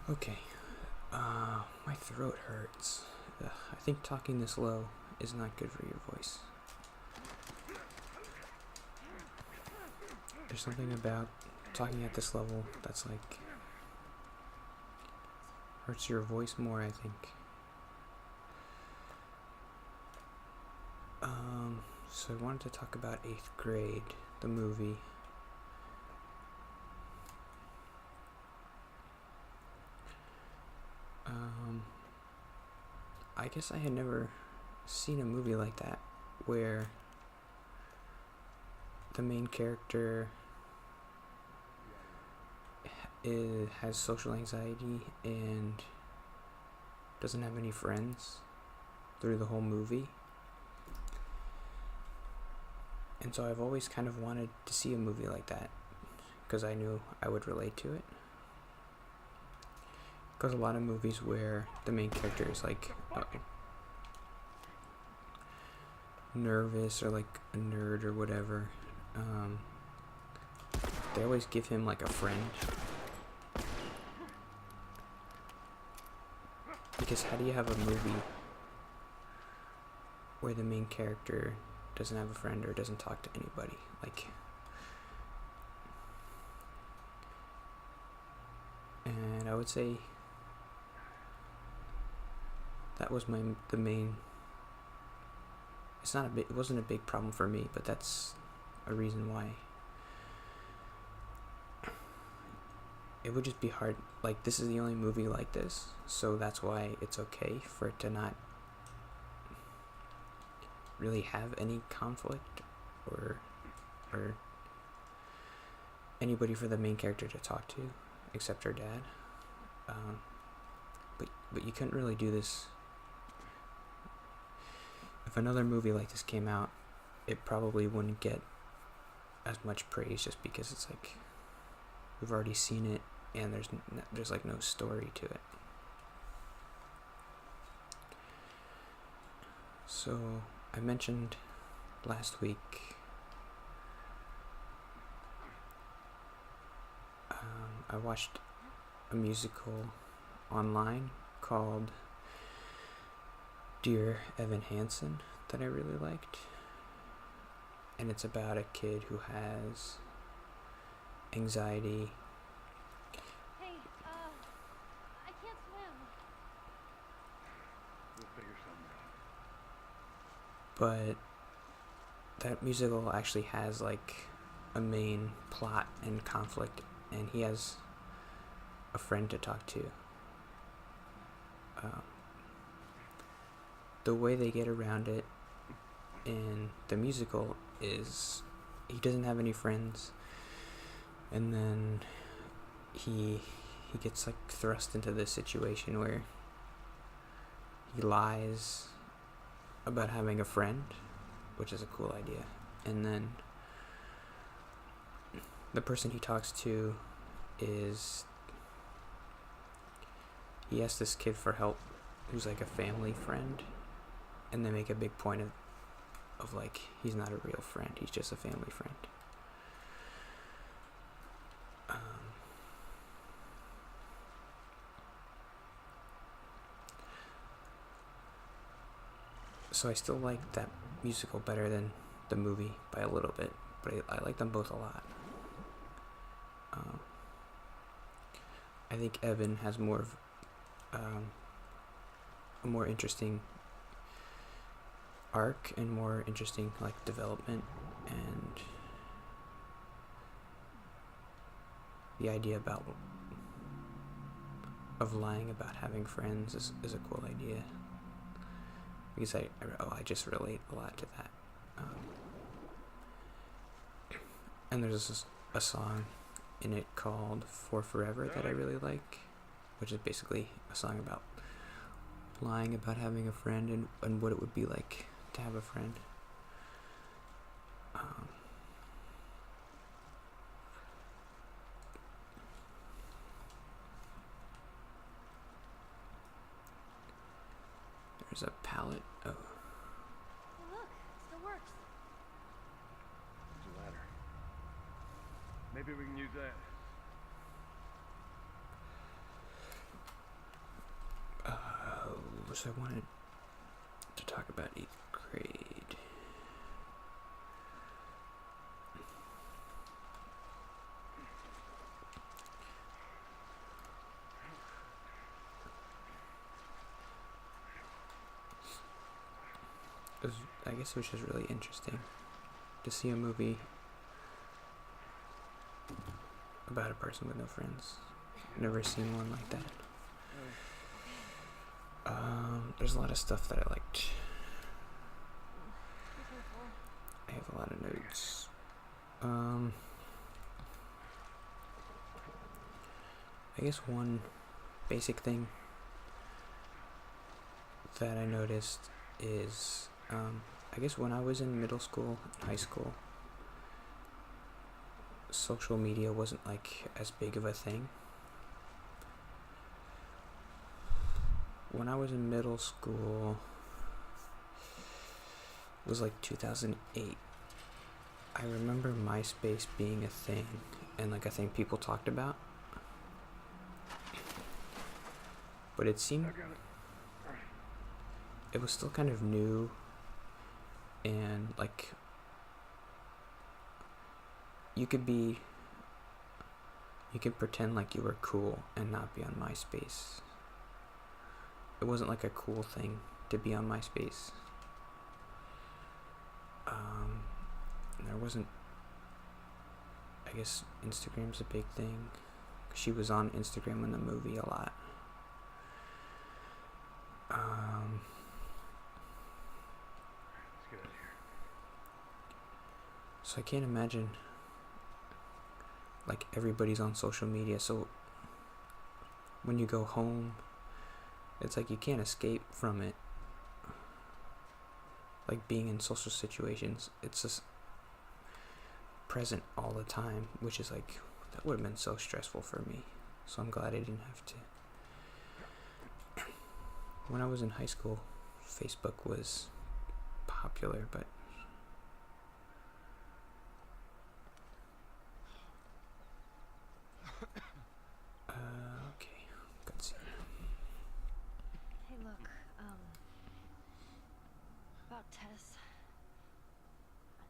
Okay. My throat hurts. I think talking this low is not good for your voice. There's something about talking at this level that's like hurts your voice more, I think. So I wanted to talk about 8th Grade, the movie. I guess I had never seen a movie like that where the main character has social anxiety and doesn't have any friends through the whole movie. And so I've always kind of wanted to see a movie like that because I knew I would relate to it. Because a lot of movies where the main character is like nervous or like a nerd or whatever, they always give him like a friend. Because how do you have a movie where the main character doesn't have a friend or doesn't talk to anybody? And I would say that was the main. It wasn't a big problem for me, but that's a reason why. It would just be hard. Like, this is the only movie like this, so that's why it's okay for it to not really have any conflict or anybody for the main character to talk to except her dad. But you couldn't really do this. If another movie like this came out, it probably wouldn't get as much praise just because it's like we've already seen it and there's like no story to it. So I mentioned last week I watched a musical online called Dear Evan Hansen that I really liked. And it's about a kid who has anxiety. Hey, I can't swim. We'll figure something out. But that musical actually has like a main plot and conflict, and he has a friend to talk to. The way they get around it in the musical is he doesn't have any friends, and then he gets like thrust into this situation where he lies about having a friend, which is a cool idea, and then the person he talks to is he asks this kid for help who's like a family friend, and they make a big point of like he's not a real friend, he's just a family friend. So I still like that musical better than the movie by a little bit, but I like them both a lot. I think Evan has more of a more interesting arc and more interesting like development, and the idea of lying about having friends is a cool idea, because I just relate a lot to that. And there's a song in it called For Forever that I really like, which is basically a song about lying about having a friend and what it would be like to have a friend. There's a palette. Oh, Hey, look, it still works. There's a ladder. Maybe we can use that. So I wanted to talk about 8th grade. I guess it was just really interesting to see a movie about a person with no friends. Never seen one like that. There's a lot of stuff that I liked. I have a lot of notes. I guess one basic thing that I noticed is, I guess when I was in middle school, high school, social media wasn't like as big of a thing. When I was in middle school, it was like 2008. I remember MySpace being a thing and like a thing people talked about. But it seemed it was still kind of new, and like you could pretend like you were cool and not be on MySpace. It wasn't like a cool thing to be on MySpace. There wasn't, I guess Instagram's a big thing. She was on Instagram in the movie a lot. Let's get out of here. So I can't imagine like everybody's on social media, so when you go home, it's like you can't escape from it. Like being in social situations, it's just present all the time, which is like, that would have been so stressful for me. So I'm glad I didn't have to. When I was in high school, Facebook was popular, but okay, good to see you. Hey, look, about Tess.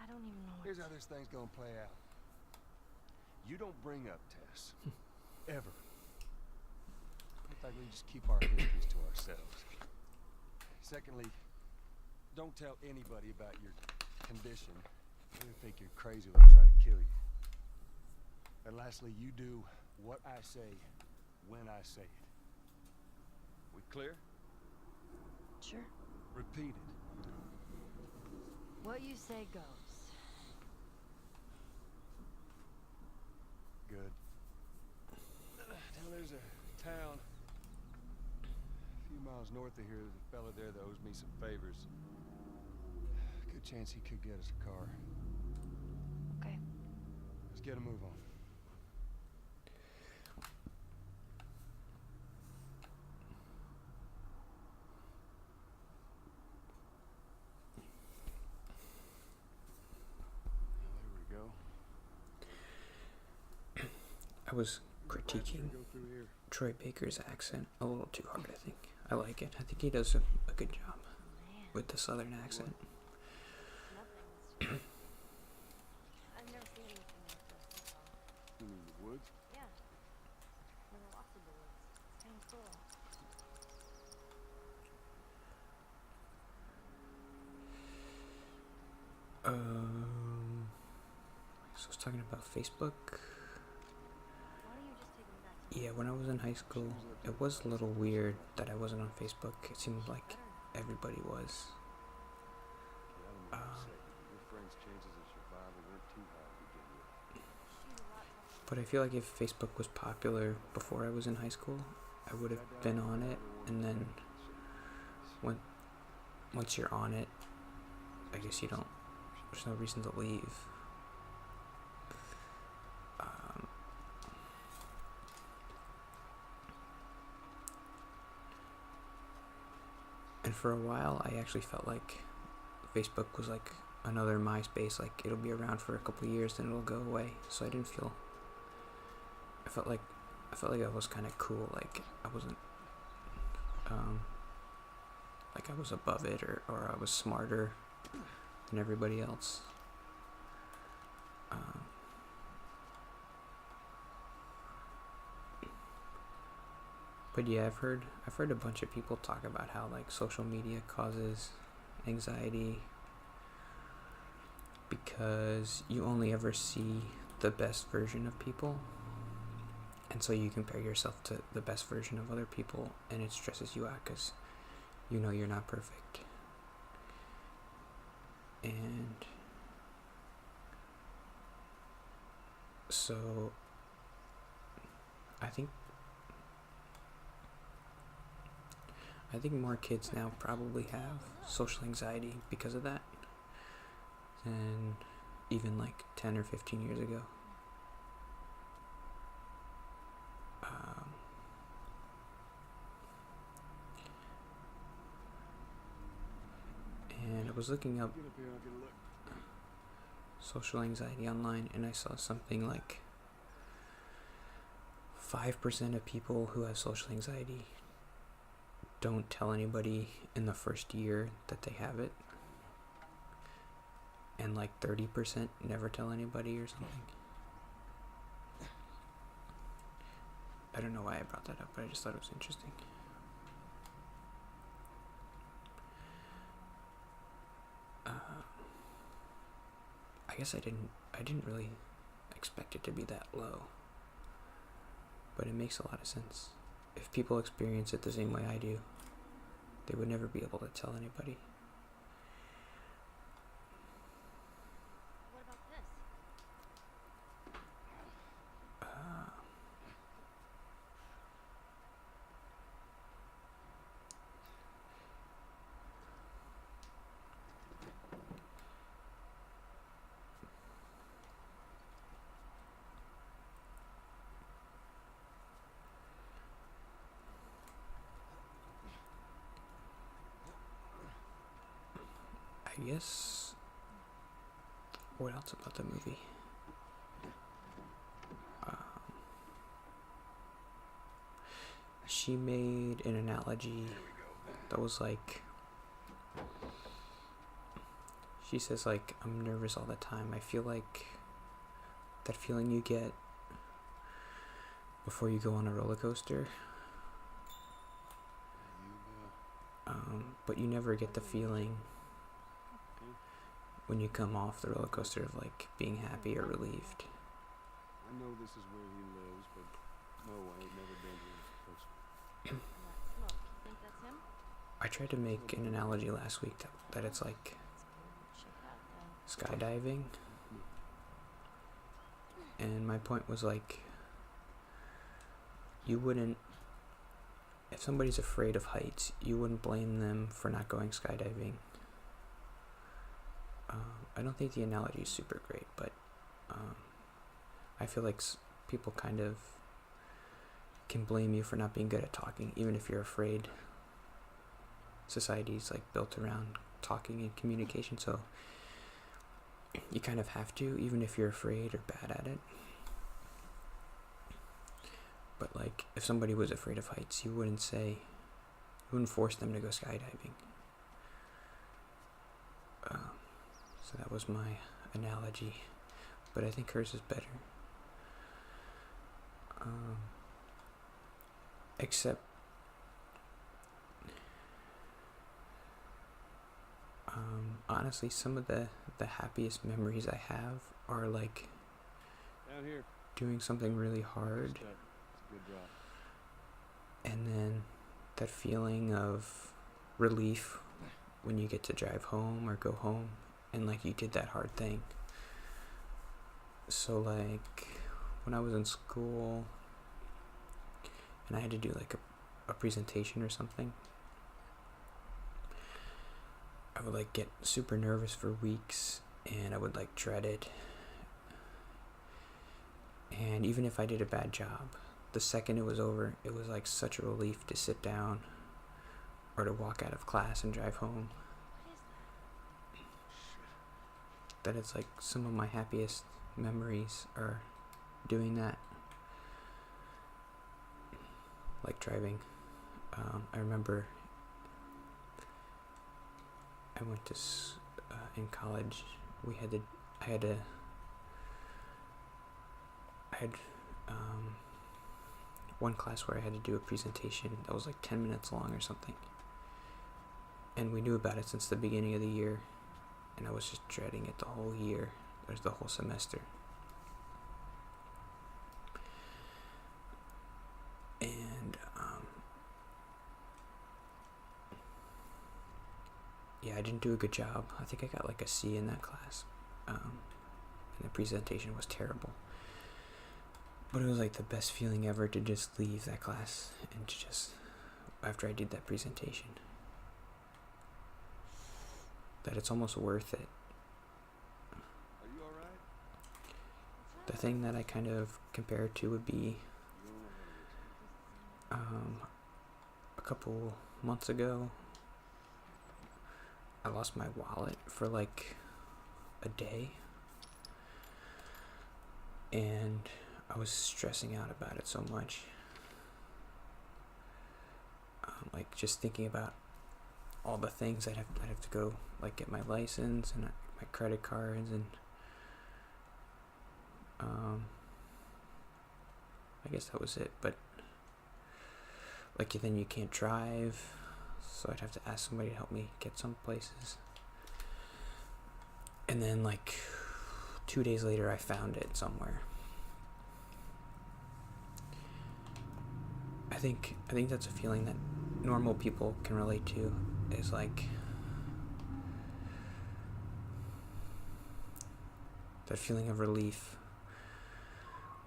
I don't even know what Here's how this thing's gonna play out. You don't bring up Tess. Ever. In fact, we just keep our histories to ourselves. Secondly, don't tell anybody about your condition. They think you're crazy when they try to kill you. And lastly, you do what I say when I say it. We clear? Sure. Repeat it. What you say goes. Good. Now there's a town a few miles north of here. There's a fella there that owes me some favors. Good chance he could get us a car. Okay. Let's get a move on. There we go. I was critiquing Go through here. Troy Baker's accent a little too hard, I think. I like it. I think he does a good job Man, with the southern accent. nothing. It's just... I've never seen anything like this, that's all. You mean the woods? Yeah. Never walked in the woods. It's kind of cool. So I was talking about Facebook. Why don't you just take me back to Yeah, when I was in high school, it was a little weird that I wasn't on Facebook. It seemed like everybody was. Yeah, I don't know what to say. Your friend's chances of survival weren't too high to begin with. She's a lot tougher. But I feel like if Facebook was popular before I was in high school, I would have been on it. And then once you're on it, I guess you don't. There's no reason to leave. And for a while, I actually felt like Facebook was like another MySpace. Like it'll be around for a couple of years, then it'll go away. So I didn't feel. I felt like I was kind of cool. Like I wasn't. like I was above it, or I was smarter than everybody else. But yeah, I've heard a bunch of people talk about how like social media causes anxiety because you only ever see the best version of people, and so you compare yourself to the best version of other people, and it stresses you out because you know you're not perfect. And so I think more kids now probably have social anxiety because of that than even like 10 or 15 years ago. And I was looking up social anxiety online, and I saw something like 5% of people who have social anxiety don't tell anybody in the first year that they have it, and like 30% never tell anybody or something. I don't know why I brought that up, but I just thought it was interesting. I guess I didn't really expect it to be that low, but it makes a lot of sense. If people experience it the same way I do, they would never be able to tell anybody. What about this? I guess, what else about the movie? She made an analogy that was like, she says like, I'm nervous all the time. I feel like that feeling you get before you go on a roller coaster, but you never get the feeling when you come off the roller coaster of like being happy or relieved. I know this is where he lives, but no, I ain't never been here close. And that smoke, you think that's him? I tried to make an analogy last week that it's like Check it out then. skydiving, and my point was like, you wouldn't, if somebody's afraid of heights, you wouldn't blame them for not going skydiving. I don't think the analogy is super great, but I feel like people kind of can blame you for not being good at talking, even if you're afraid. Society's like built around talking and communication, so you kind of have to, even if you're afraid or bad at it. But like, if somebody was afraid of heights, you wouldn't force them to go skydiving. So that was my analogy, but I think hers is better. Except honestly, some of the happiest memories I have are like Down here. doing something really hard, It's a good drop. and then that feeling of relief when you get to drive home or go home and like you did that hard thing. So like when I was in school and I had to do like a presentation or something, I would like get super nervous for weeks, and I would like dread it. And even if I did a bad job, the second it was over, it was like such a relief to sit down or to walk out of class and drive home, What is that it's like some of my happiest memories are doing that, like driving. I remember I went to in college. We had to. I had to. I had one class where I had to do a presentation that was like 10 minutes long or something. And we knew about it since the beginning of the year, and I was just dreading it the whole year, or the whole semester. And yeah, I didn't do a good job. I think I got like a C in that class, and the presentation was terrible. But it was like the best feeling ever to just leave that class and to just, after I did that presentation, that it's almost worth it. Are you alright? The thing that I kind of compare it to would be a couple months ago, I lost my wallet for like a day, and I was stressing out about it so much. Like just thinking about all the things I'd have to go, like get my license and my credit cards, and I guess that was it. But like then you can't drive, so I'd have to ask somebody to help me get some places. And then like 2 days later, I found it somewhere. I think that's a feeling that normal people can relate to, is like that feeling of relief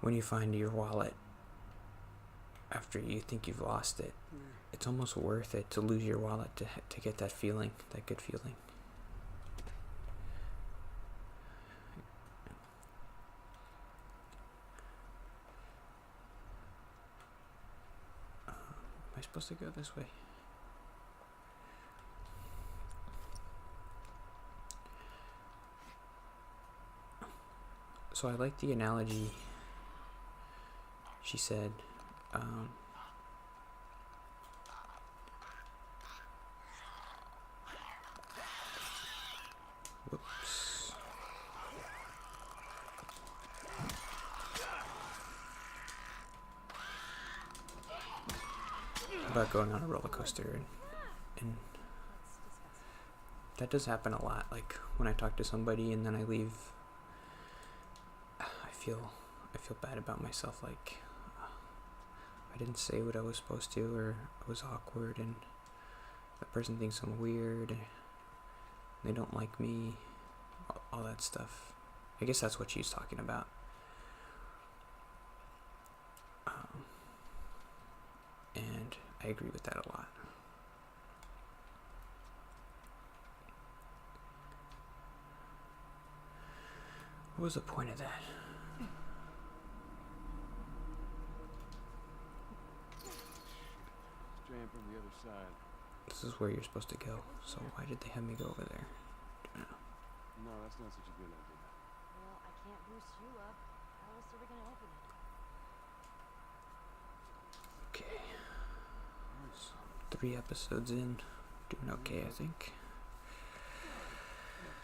when you find your wallet after you think you've lost it. It's almost worth it to lose your wallet to get that feeling, that good feeling. Am I supposed to go this way? So I like the analogy she said. Whoops. About going on a roller coaster, and that does happen a lot. Like when I talk to somebody and then I leave, I feel bad about myself. Like I didn't say what I was supposed to, or I was awkward, and that person thinks I'm weird, and they don't like me, all that stuff. I guess that's what she's talking about. And I agree with that a lot. What was the point of that? Straying from the other side. This is where you're supposed to go, so why did they have me go over there? Don't know. No, that's not such a good idea. Well, I can't boost you up. How else are we gonna open it? Okay. So 3 episodes in, doing okay, I think.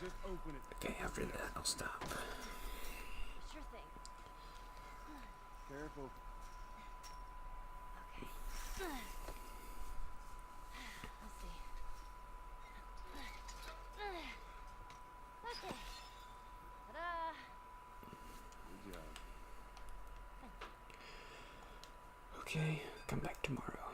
Just open it. Okay, after that, I'll stop. Sure thing. Careful. Okay. Let's see. Okay. Ta-da! Good job. Okay, come back tomorrow.